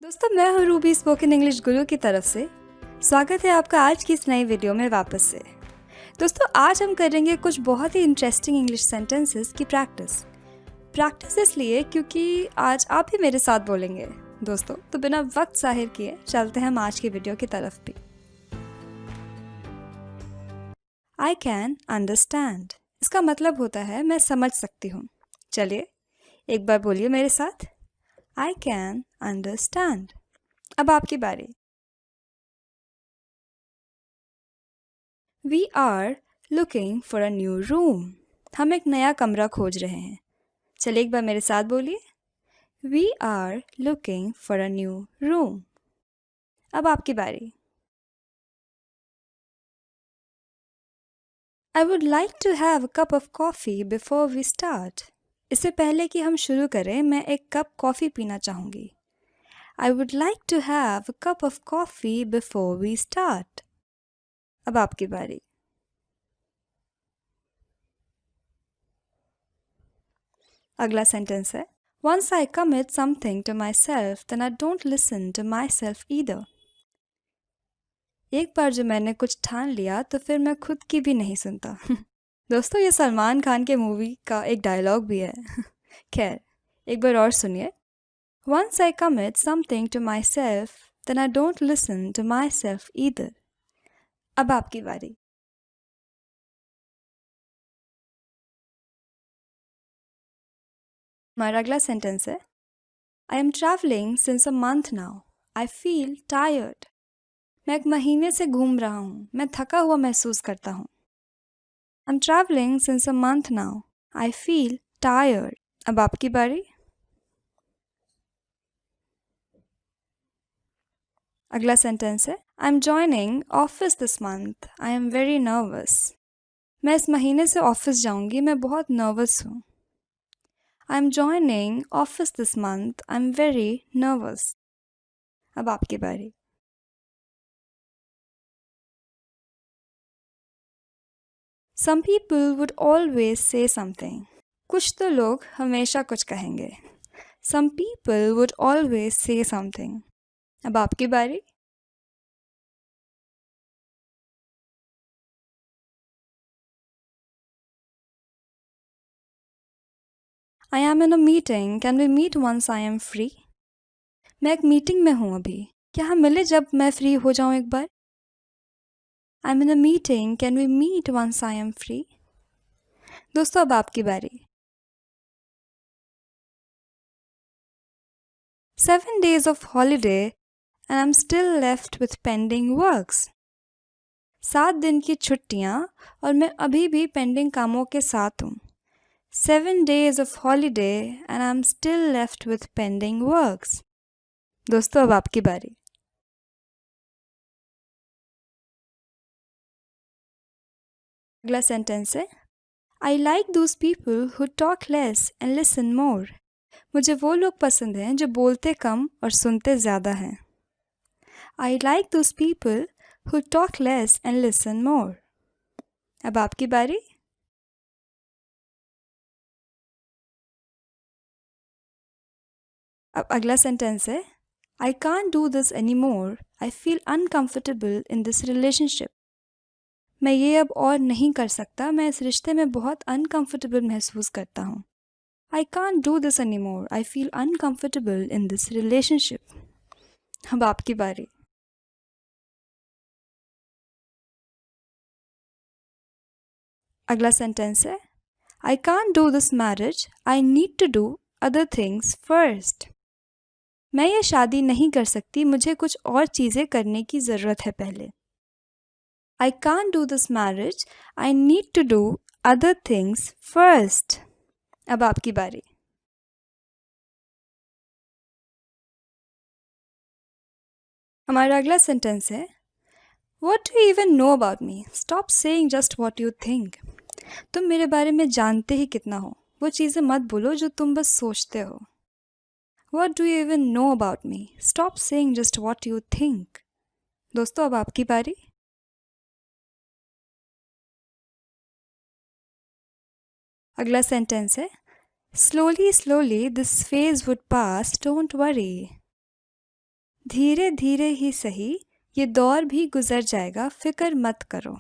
दोस्तों, मैं हूँ रूबी स्पोकन इंग्लिश गुरु की तरफ से। स्वागत है आपका आज की इस नई वीडियो में वापस से। दोस्तों, आज हम करेंगे कुछ बहुत ही इंटरेस्टिंग इंग्लिश सेंटेंसेस की प्रैक्टिस इसलिए क्योंकि आज आप ही मेरे साथ बोलेंगे। दोस्तों, तो बिना वक्त ज़ाहिर किए चलते हैं हम आज की वीडियो की तरफ भी। आई कैन अंडरस्टैंड, इसका मतलब होता है मैं समझ सकती हूँ। चलिए एक बार बोलिए मेरे साथ, आई कैन अंडरस्टैंड। अब आपकी बारी। We are looking for a new room. हम एक नया कमरा खोज रहे हैं। चलिए एक बार मेरे साथ बोलिए, We are looking for a new room. अब आपकी बारी। I would like to have a cup of coffee before we start. इससे पहले कि हम शुरू करें, मैं एक कप कॉफ़ी पीना चाहूँगी। I would like to have a cup of coffee before we start. अब आपकी बारी। अगला सेंटेंस है, Once I commit something to myself, then I don't listen to myself either. एक बार जो मैंने कुछ ठान लिया तो फिर मैं खुद की भी नहीं सुनता। दोस्तों, ये सलमान खान के मूवी का एक डायलॉग भी है। खैर, एक बार और सुनिए। Once I commit something to myself, then I don't listen to myself either. अब आपकी बारी। हमारा अगला सेंटेंस है, I am traveling since a month now. I feel tired. मैं एक महीने से घूम रहा हूँ, मैं थका हुआ महसूस करता हूँ। I'm traveling since a month now. I feel tired. अब आपकी बारी। अगला सेंटेंस है, I'm joining office this month. I am very nervous. मैं इस महीने से ऑफिस जाऊंगी, मैं बहुत नर्वस हूँ। I'm joining office this month. I'm very nervous. अब आपकी बारी। Some people would always say something. कुछ तो लोग हमेशा कुछ कहेंगे। Some people would always say something. अब आपकी बारी। I am in a meeting. Can we meet once I am free? मैं एक मीटिंग में हूँ अभी, क्या हम मिले जब मैं फ्री हो जाऊँ एक बार? I'm in a meeting. Can we meet once I am free? दोस्तों, अब आपकी बारी। 7 days of holiday and I'm still left with pending works. 7 दिन की छुट्टियाँ और मैं अभी भी पेंडिंग कामों के साथ हूँ। 7 days of holiday and I'm still left with pending works. दोस्तों, अब आपकी बारी। अगला सेंटेंस है, I like those people who talk less and listen more. मुझे वो लोग पसंद हैं जो बोलते कम और सुनते ज़्यादा हैं। I like those people who talk less and listen more. अब आपकी बारी। अब अगला सेंटेंस है, I can't do this anymore. I feel uncomfortable in this relationship. मैं ये अब और नहीं कर सकता, मैं इस रिश्ते में बहुत अनकंफर्टेबल महसूस करता हूँ। I can't do this anymore. I feel uncomfortable in this relationship. अब आपकी बारी। अगला सेंटेंस है, I can't do this marriage. I need to do other things first. मैं ये शादी नहीं कर सकती, मुझे कुछ और चीज़ें करने की ज़रूरत है पहले। I can't do this marriage. I need to do other things first. अब आपकी बारी। हमारा अगला सेंटेंस है, What do you even know about me? Stop saying just what you think. तुम मेरे बारे में जानते ही कितना हो, वो चीज़ें मत बोलो जो तुम बस सोचते हो। What do you even know about me? Stop saying just what you think. दोस्तों, अब आपकी बारी। अगला सेंटेंस है, Slowly, slowly, this phase would pass. Don't worry. धीरे धीरे ही सही, ये दौर भी गुजर जाएगा, फिक्र मत करो।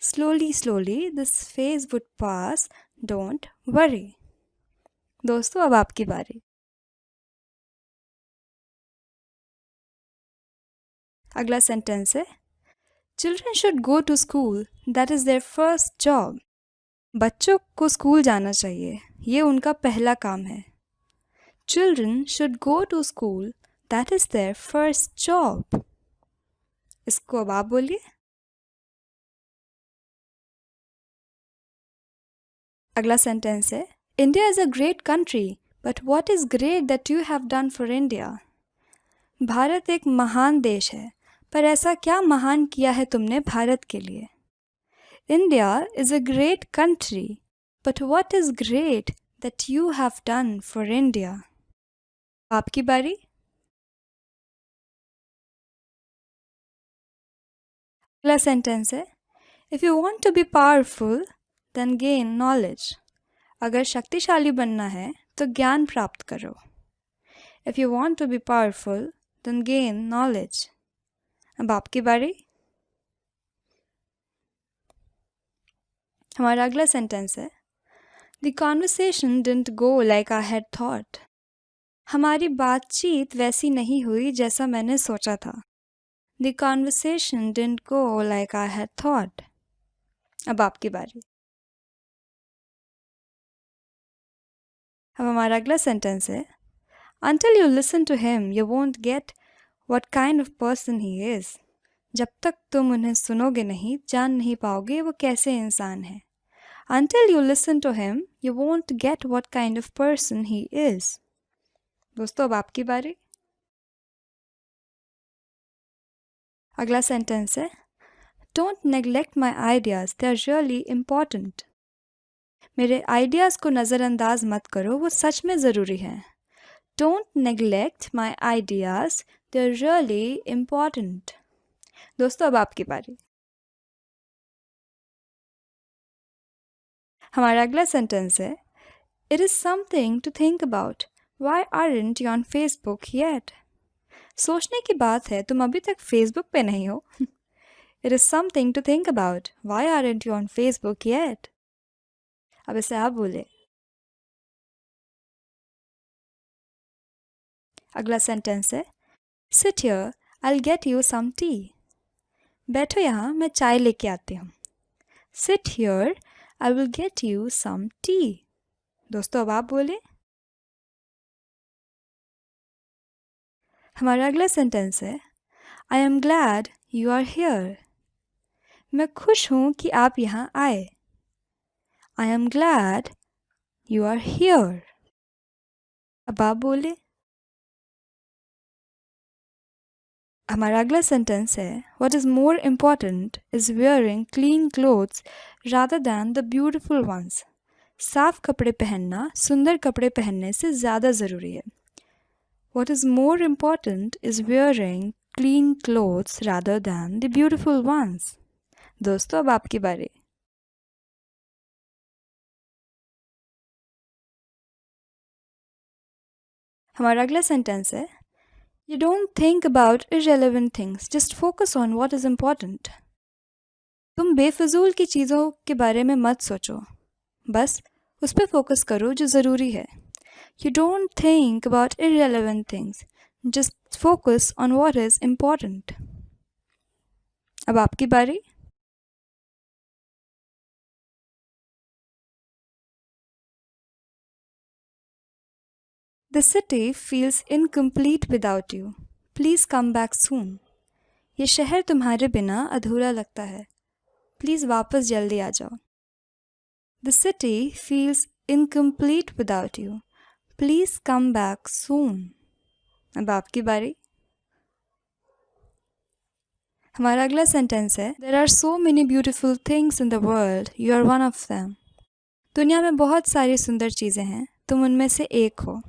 Slowly slowly this phase would pass, don't worry। दोस्तों अब आपकी बारी। अगला सेंटेंस है children should go to school, that is their first job. बच्चों को स्कूल जाना चाहिए, ये उनका पहला काम है। Children should go to school, that is their first job. इसको अब आप बोलिए। अगला सेंटेंस है India is a great country, but what is great that you have done for India. Bharat एक महान देश है, पर ऐसा क्या महान किया है तुमने भारत के लिए। India is a great country, but what is great that you have done for India. आपकी बारी। अगला सेंटेंस है if you want to be powerful then gain knowledge. अगर शक्तिशाली बनना है तो ज्ञान प्राप्त करो। If you want to be powerful then gain knowledge. अब आपकी बारी। हमारा अगला सेंटेंस है the conversation didn't go like I had thought. हमारी बातचीत वैसी नहीं हुई जैसा मैंने सोचा था। The conversation didn't go like I had thought. अब आपकी बारी। अब हमारा अगला सेंटेंस है Until you listen to him, you won't get what kind of person he is। जब तक तुम उन्हें सुनोगे नहीं, जान नहीं पाओगे वो कैसे इंसान है। Until you listen to him, you won't get what kind of person he is। दोस्तों अब आपकी बारी। अगला सेंटेंस है Don't neglect my ideas, they are really important। मेरे आइडियाज़ को नज़रअंदाज मत करो, वो सच में ज़रूरी हैं। Don't neglect my ideas, they're really important। दोस्तों अब आपकी बारी। हमारा अगला सेंटेंस है It is something to think about, why aren't you on Facebook yet। सोचने की बात है, तुम अभी तक फेसबुक पे नहीं हो। It is something to think about, why aren't you on Facebook yet। अब इसे आप बोले। अगला सेंटेंस है Sit here, I'll get you some tea। बैठो यहाँ, मैं चाय लेके आती हूँ। Sit here, I will get you some tea। दोस्तों अब आप बोले। हमारा अगला सेंटेंस है I am glad you are here। मैं खुश हूँ कि आप यहाँ आए। I am glad you are here। अब आप बोले। हमारा अगला सेंटेंस है What is more important is wearing clean clothes rather than the beautiful ones। साफ कपड़े पहनना सुंदर कपड़े पहनने से ज़्यादा ज़रूरी है। What is more important is wearing clean clothes rather than the beautiful ones। दोस्तों अब आपकी बारी। हमारा अगला सेंटेंस है You don't think about irrelevant things, just focus on what is important। तुम बेफिजूल की चीज़ों के बारे में मत सोचो, बस उस पर फोकस करो जो ज़रूरी है। You don't think about irrelevant things, just focus on what is important। अब आपकी बारी। The city feels incomplete without you, please come back soon। ये शहर तुम्हारे बिना अधूरा लगता है, प्लीज़ वापस जल्दी आ जाओ। The city feels incomplete without you, please come back soon। अब आपकी बारी। हमारा अगला सेंटेंस है There are so many beautiful things in the world, you are one of them। दुनिया में बहुत सारी सुंदर चीज़ें हैं, तुम उनमें से एक हो।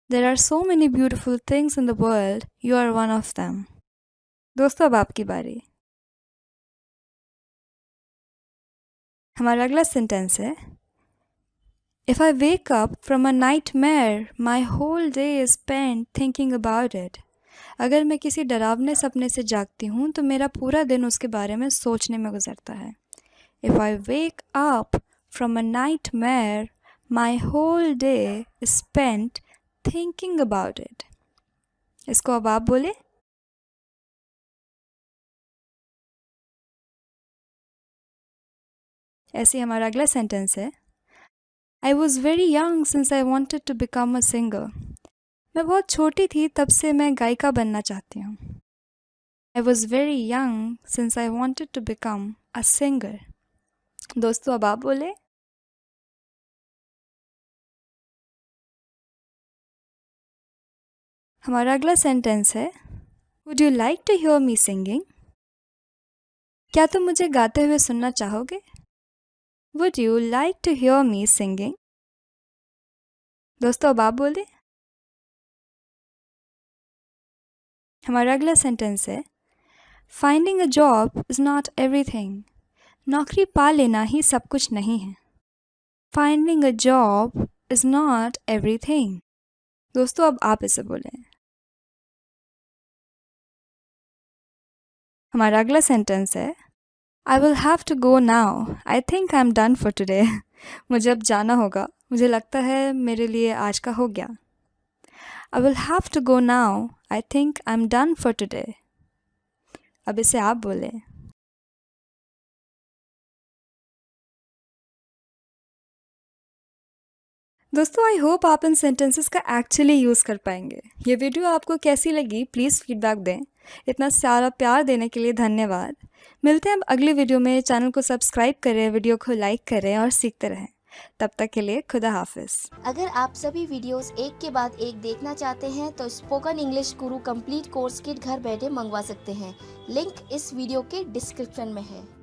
There are so many beautiful things in the world, you are one of them। दोस्तों अब आपकी बारी। हमारा अगला सेंटेंस है If I wake up from a nightmare, my whole day is spent thinking about it। अगर मैं किसी डरावने सपने से जागती हूँ तो मेरा पूरा दिन उसके बारे में सोचने में गुजरता है। If I wake up from a nightmare, my whole day is spent thinking about it. इसको अब आप बोले। ऐसे ही हमारा अगला सेंटेंस है, I was very young since I wanted to become a singer. मैं बहुत छोटी थी तब से मैं गायिका बनना चाहती हूँ। I was very young since I wanted to become a singer. दोस्तों अब आप बोले। हमारा अगला सेंटेंस है, Would you like to hear me singing? क्या तुम मुझे गाते हुए सुनना चाहोगे? Would you like to hear me singing? दोस्तों अब आप बोले। हमारा अगला सेंटेंस है, Finding a job is not everything. नौकरी पा लेना ही सब कुछ नहीं है। Finding a job is not everything. दोस्तों अब आप इसे बोलें। हमारा अगला सेंटेंस है, I will have to go now. I think I'm done for today. मुझे अब जाना होगा। मुझे लगता है मेरे लिए आज का हो गया। I will have to go now. I think I'm done for today. अब इसे आप बोलें। दोस्तों आई होप आप इन सेंटेंसेस का एक्चुअली यूज़ कर पाएंगे। ये वीडियो आपको कैसी लगी प्लीज़ फीडबैक दें। इतना सारा प्यार देने के लिए धन्यवाद। मिलते हैं अब अगली वीडियो में। चैनल को सब्सक्राइब करें, वीडियो को लाइक करें और सीखते रहें। तब तक के लिए खुदा हाफिज़। अगर आप सभी वीडियोस एक के बाद एक देखना चाहते हैं तो स्पोकन इंग्लिश गुरु कंप्लीट कोर्स किट घर बैठे मंगवा सकते हैं। लिंक इस वीडियो के डिस्क्रिप्शन में है।